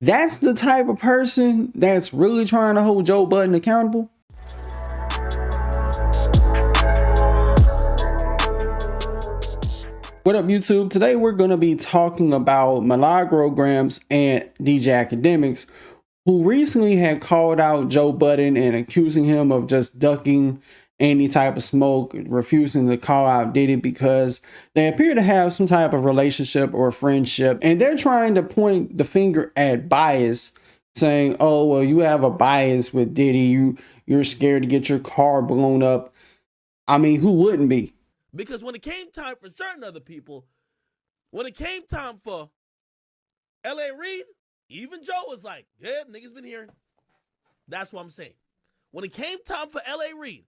That's the type of person that's really trying to hold Joe Budden accountable. What up, YouTube? Today we're going to be talking about Milagrogramz and DJ Akademiks, who recently had called out Joe Budden and accusing him of just ducking any type of smoke, refusing to call out Diddy because they appear to have some type of relationship or friendship. And they're trying to point the finger at bias, saying, oh, well, you have a bias with Diddy. You're scared to get your car blown up. I mean, who wouldn't be? Because when it came time for certain other people, when it came time for L.A. Reid, even Joe was like, yeah, niggas been hearing. That's what I'm saying. When it came time for L.A. Reid,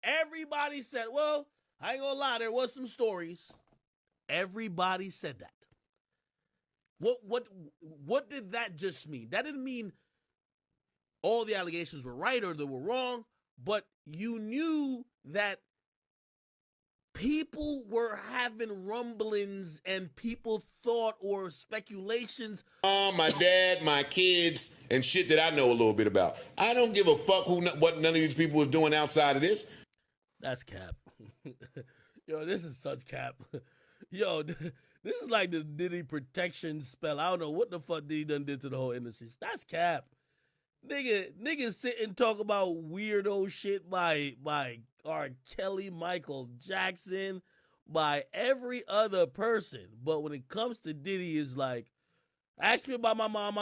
everybody said, well, I ain't gonna lie, there was some stories. Everybody said that. What did that just mean? That didn't mean all the allegations were right or they were wrong, but you knew that people were having rumblings and people thought or speculations. My dad, my kids, and shit that I know a little bit about. I don't give a fuck what none of these people was doing outside of this. That's cap. Yo, this is such cap. Yo, this is like the Diddy protection spell. I don't know what the fuck Diddy done did to the whole industry. That's cap. Niggas sit and talk about weirdo shit by R. Kelly, Michael Jackson, by every other person. But when it comes to Diddy, is like, ask me about my mom,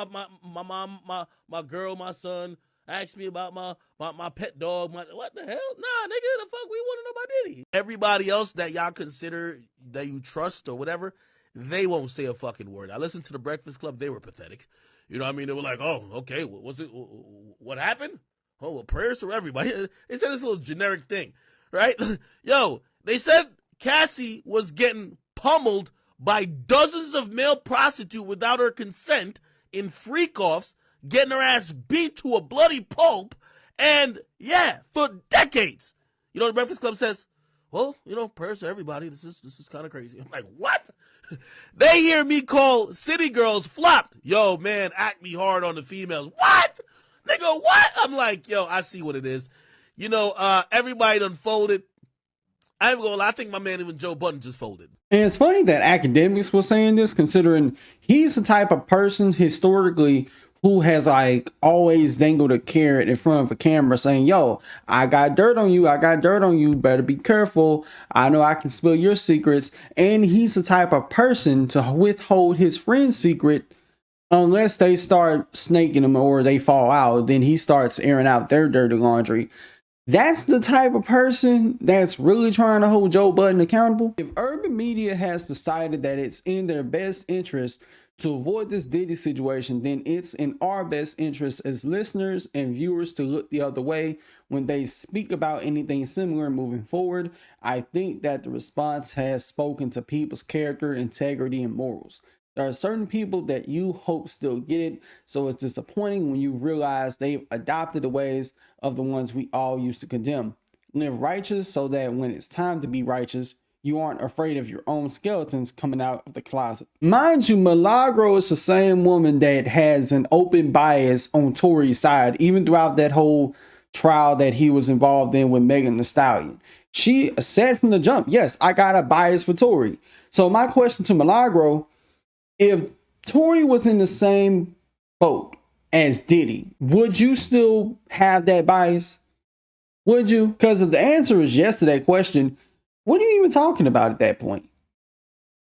my girl, my son. Ask me about my pet dog. What the hell? Nah, nigga, the fuck we want to know about Diddy? Everybody else that y'all consider that you trust or whatever, they won't say a fucking word. I listened to the Breakfast Club. They were pathetic. You know what I mean? They were like, oh, okay, what happened? Oh, well, prayers for everybody. They said this little generic thing, right? Yo, they said Cassie was getting pummeled by dozens of male prostitutes without her consent in freak-offs, getting her ass beat to a bloody pulp, and yeah, for decades. You know, the Breakfast Club says, well, you know, prayers to everybody. This is kind of crazy. I'm like, what? They hear me call city girls flopped. Yo, man, act me hard on the females. What? Nigga, what? I'm like, yo, I see what it is. You know, everybody done folded. I ain't gonna lie, I think my man, even Joe Budden, just folded. And it's funny that Akademiks was saying this, considering he's the type of person historically who has like always dangled a carrot in front of a camera saying, yo, I got dirt on you. I got dirt on you. Better be careful. I know I can spill your secrets. And he's the type of person to withhold his friend's secret unless they start snaking him or they fall out. Then he starts airing out their dirty laundry. That's the type of person that's really trying to hold Joe Budden accountable. If urban media has decided that it's in their best interest to avoid this Diddy situation, then it's in our best interest as listeners and viewers to look the other way when they speak about anything similar moving forward. I think that the response has spoken to people's character, integrity, and morals. There are certain people that you hope still get it, so it's disappointing when you realize they've adopted the ways of the ones we all used to condemn. Live righteous so that when it's time to be righteous, you aren't afraid of your own skeletons coming out of the closet. Mind you, Milagro is the same woman that has an open bias on Tory's side, even throughout that whole trial that he was involved in with Megan Thee Stallion. She said from the jump, yes, I got a bias for Tory. So my question to Milagro, if Tory was in the same boat as Diddy, would you still have that bias? Would you? Because if the answer is yes to that question, what are you even talking about at that point?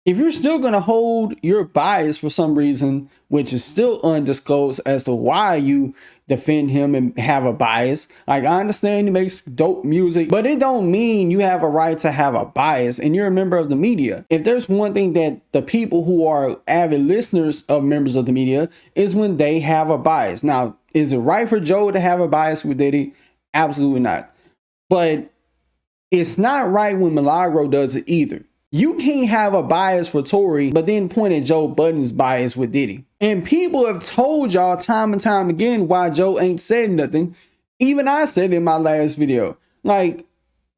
If you're still going to hold your bias for some reason, which is still undisclosed as to why you defend him and have a bias. Like, I understand he makes dope music, but it don't mean you have a right to have a bias and you're a member of the media. If there's one thing that the people who are avid listeners of members of the media is when they have a bias. Now, is it right for Joe to have a bias with Diddy? Absolutely not. But it's not right when Milagro does it either. You can't have a bias for Tory, but then point at Joe Budden's bias with Diddy. And people have told y'all time and time again why Joe ain't said nothing. Even I said in my last video, like,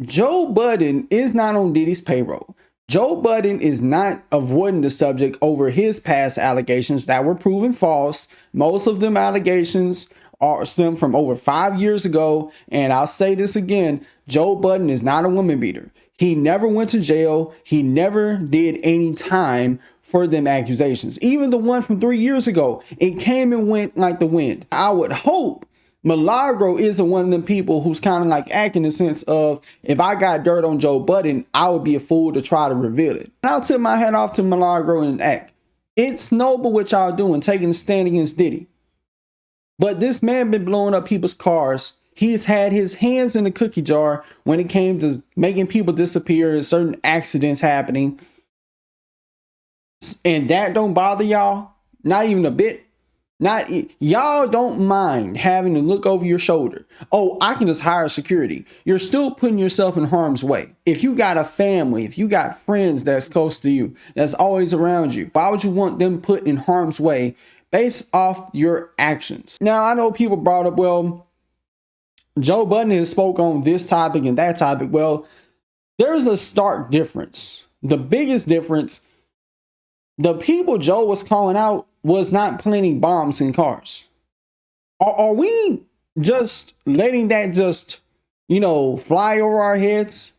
Joe Budden is not on Diddy's payroll. Joe Budden is not avoiding the subject over his past allegations that were proven false. Most of them allegations are stem from over 5 years ago. And I'll say this again, Joe Budden is not a woman beater. He never went to jail. He never did any time for them accusations. Even the one from 3 years ago, it came and went like the wind. I would hope Milagro isn't one of them people who's kind of like acting in the sense of, if I got dirt on Joe Budden, I would be a fool to try to reveal it. And I'll tip my hat off to Milagro and Act. It's noble what y'all doing, taking a stand against Diddy. But this man been blowing up people's cars. He's had his hands in the cookie jar when it came to making people disappear and certain accidents happening. And that don't bother y'all? Not even a bit? Y'all don't mind having to look over your shoulder. Oh, I can just hire security. You're still putting yourself in harm's way. If you got a family, if you got friends that's close to you, that's always around you, why would you want them put in harm's way based off your actions? Now, I know people brought up, well, Joe Budden has spoke on this topic and that topic. Well, there's a stark difference. The biggest difference, the people Joe was calling out was not planting bombs in cars. Are we just letting that just, fly over our heads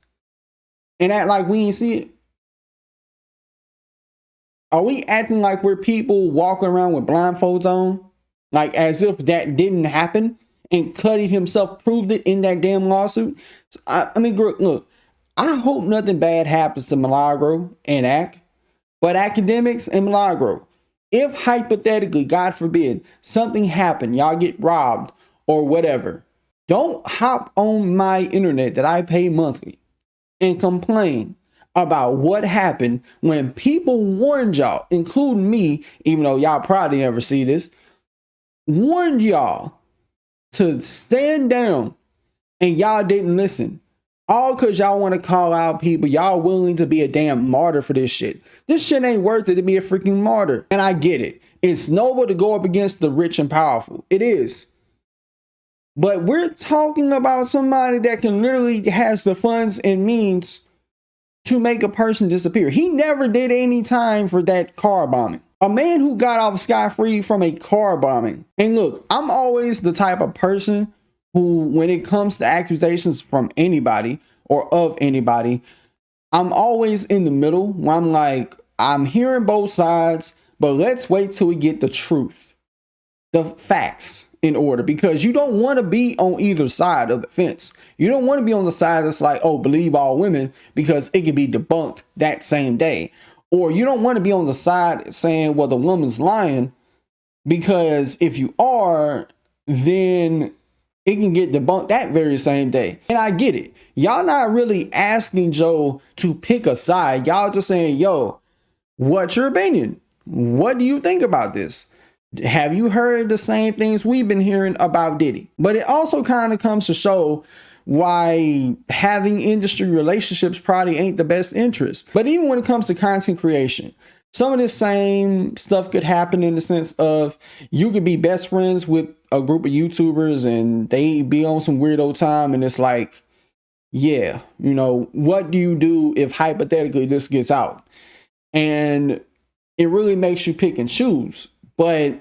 and act like we ain't see it? Are we acting like we're people walking around with blindfolds on? Like as if that didn't happen and Cuddy himself proved it in that damn lawsuit? So, I mean, look, I hope nothing bad happens to Milagro and Act, but Akademiks and Milagro, if hypothetically, God forbid, something happened, y'all get robbed or whatever, don't hop on my internet that I pay monthly and complain about what happened when people warned y'all, including me, even though y'all probably never see this, warned y'all to stand down and y'all didn't listen. All because y'all want to call out people. Y'all willing to be a damn martyr for this shit. This shit ain't worth it to be a freaking martyr. And I get it. It's noble to go up against the rich and powerful. It is. But we're talking about somebody that can literally has the funds and means to make a person disappear. He never did any time for that car bombing. A man who got off scot-free from a car bombing. And look, I'm always the type of person who, when it comes to accusations from anybody or of anybody, I'm always in the middle where I'm like, I'm hearing both sides, but let's wait till we get the truth, the facts in order, because you don't want to be on either side of the fence. You don't want to be on the side that's like, oh, believe all women, because it can be debunked that same day. Or you don't want to be on the side saying, well, the woman's lying, because if you are, then it can get debunked that very same day. And I get it. Y'all not really asking Joe to pick a side. Y'all just saying, yo, what's your opinion? What do you think about this? Have you heard the same things we've been hearing about Diddy? But it also kind of comes to show why having industry relationships probably ain't the best interest. But even when it comes to content creation, some of this same stuff could happen in the sense of you could be best friends with a group of YouTubers and they be on some weirdo time. And it's like, yeah, what do you do if hypothetically this gets out? And it really makes you pick and choose. But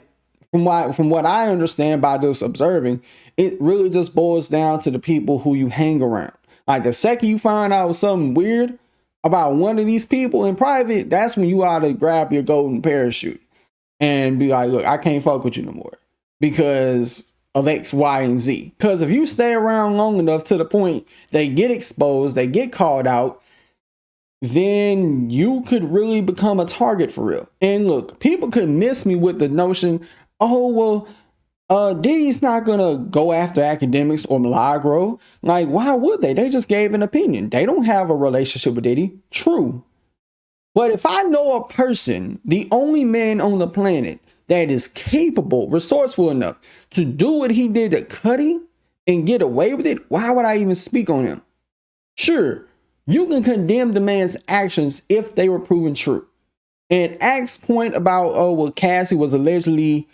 from what I understand by just observing, it really just boils down to the people who you hang around. Like the second you find out something weird about one of these people in private, that's when you ought to grab your golden parachute and be like, look, I can't fuck with you no more because of X, Y, and Z. Because if you stay around long enough to the point they get exposed, they get called out, then you could really become a target for real. And look, people could miss me with the notion, oh, well, Diddy's not gonna go after Akademiks or Milagro. Like, why would they? They just gave an opinion. They don't have a relationship with Diddy. True. But if I know a person, the only man on the planet that is capable, resourceful enough to do what he did to Cuddy and get away with it, why would I even speak on him? Sure, you can condemn the man's actions if they were proven true. And Act's point about, oh, well, Cassie was allegedly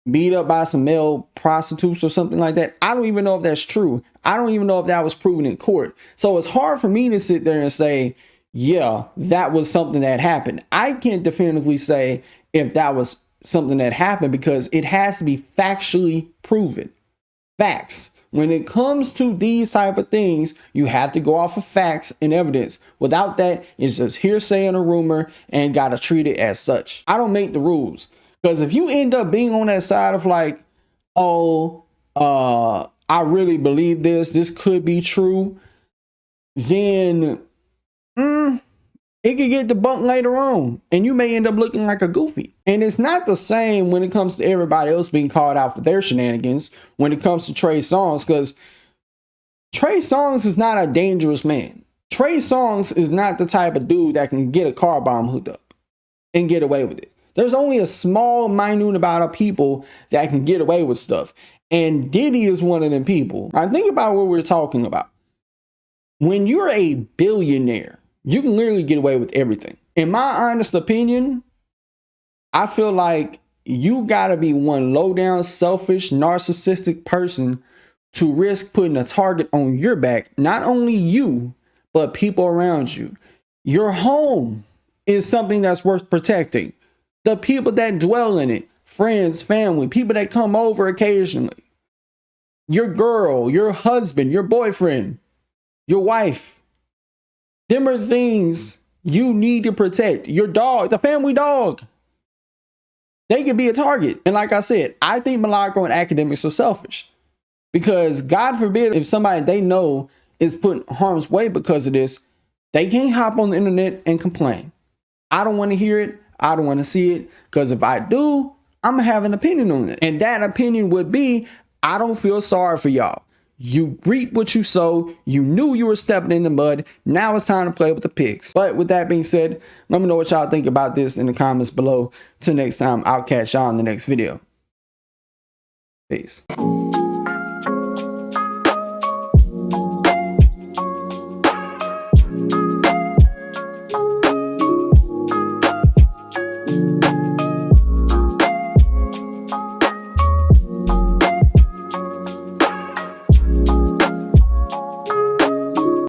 beat up by some male prostitutes or something like that, I don't even know if that's true. I don't even know if that was proven in court. So it's hard for me to sit there and say, yeah, that was something that happened. I can't definitively say if that was something that happened because it has to be factually proven. Facts. When it comes to these type of things, you have to go off of facts and evidence. Without that, it's just hearsay and a rumor and gotta treat it as such. I don't make the rules. Because if you end up being on that side of like, oh, I really believe this could be true, then it could get debunked later on and you may end up looking like a goofy. And it's not the same when it comes to everybody else being called out for their shenanigans when it comes to Trey Songz, because Trey Songz is not a dangerous man. Trey Songz is not the type of dude that can get a car bomb hooked up and get away with it. There's only a small, minute amount of people that can get away with stuff. And Diddy is one of them people. Now, think about what we're talking about. When you're a billionaire, you can literally get away with everything. In my honest opinion, I feel like you gotta be one low down, selfish, narcissistic person to risk putting a target on your back. Not only you, but people around you. Your home is something that's worth protecting. The people that dwell in it, friends, family, people that come over occasionally. Your girl, your husband, your boyfriend, your wife. Them are things you need to protect. Your dog, the family dog. They could be a target. And like I said, I think Milagro and Akademiks are selfish. Because God forbid if somebody they know is put in harm's way because of this, they can't hop on the internet and complain. I don't want to hear it. I don't want to see it. Because if I do, I'm going to have an opinion on it. And that opinion would be, I don't feel sorry for y'all. You reap what you sow. You knew you were stepping in the mud. Now it's time to play with the pigs. But with that being said, let me know what y'all think about this in the comments below. Till next time, I'll catch y'all in the next video. Peace.